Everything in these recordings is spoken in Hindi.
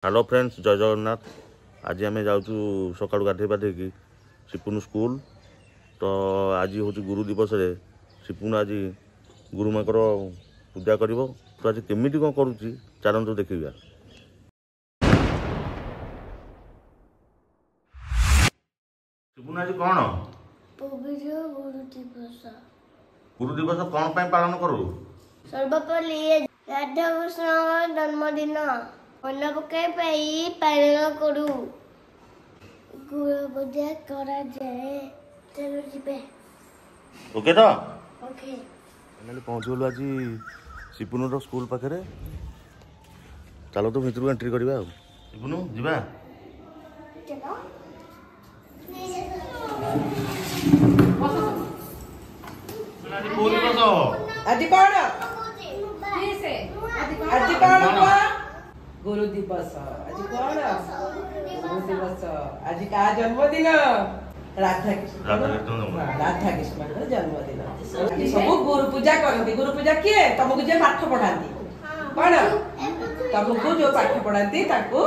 हेलो फ्रेंड्स, जय जगन्नाथ। आज आम जाऊँ सका गाधे पाधे कि सिपुन स्कूल। तो आज हूँ गुरु दिवस रे सिपुन आज गुरुमा पूजा कर। तो आज केमी कौन करुच्ची चलतु देखा। सिपुन आज कौन गुरु दिवस कौन पालन करू? सर्वपल्ली राधा कृष्ण जन्मदिन मन पकाई पालन करू। गुरु पूजा करा जाए। चलो जीवे। ओके तो ओके पहुँचगलु आज सिपुन स्कूल पाखे। चलो तो भितर एंट्री करवा। सिपुन जीवा। चलो आज कौन आज कौन गुरु दिवस। आज कौन गुरु दिवस। आज का जन्मदिन राधा कृष्ण जन्मदिन। सब गुरु पूजा करती। गुरु पूजा किए तुमको जो पाठ पढ़ाती कौन तुमको जो पाठ पढ़ाती ताको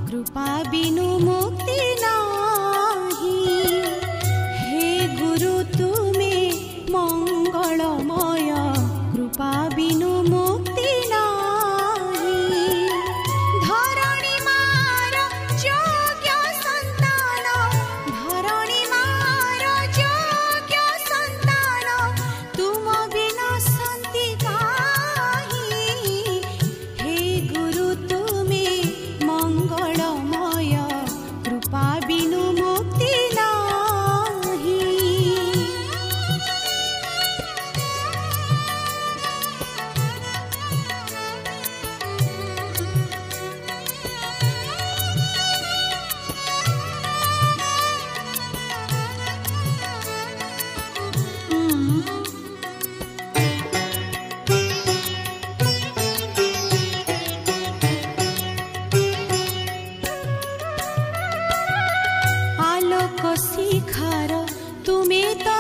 कृपा बिनु मुक्ति नाही। हे गुरु तुमे मंगलमय कृपा बिनु मुक्ति नाही। धरणी मार योग्य संतान धरणी मार योग्य संतान तुम बिना शांति काहि। हे गुरु तुमे मंगल कृपा बिनु मुक्ति नाही। शिखर तुम्हें तो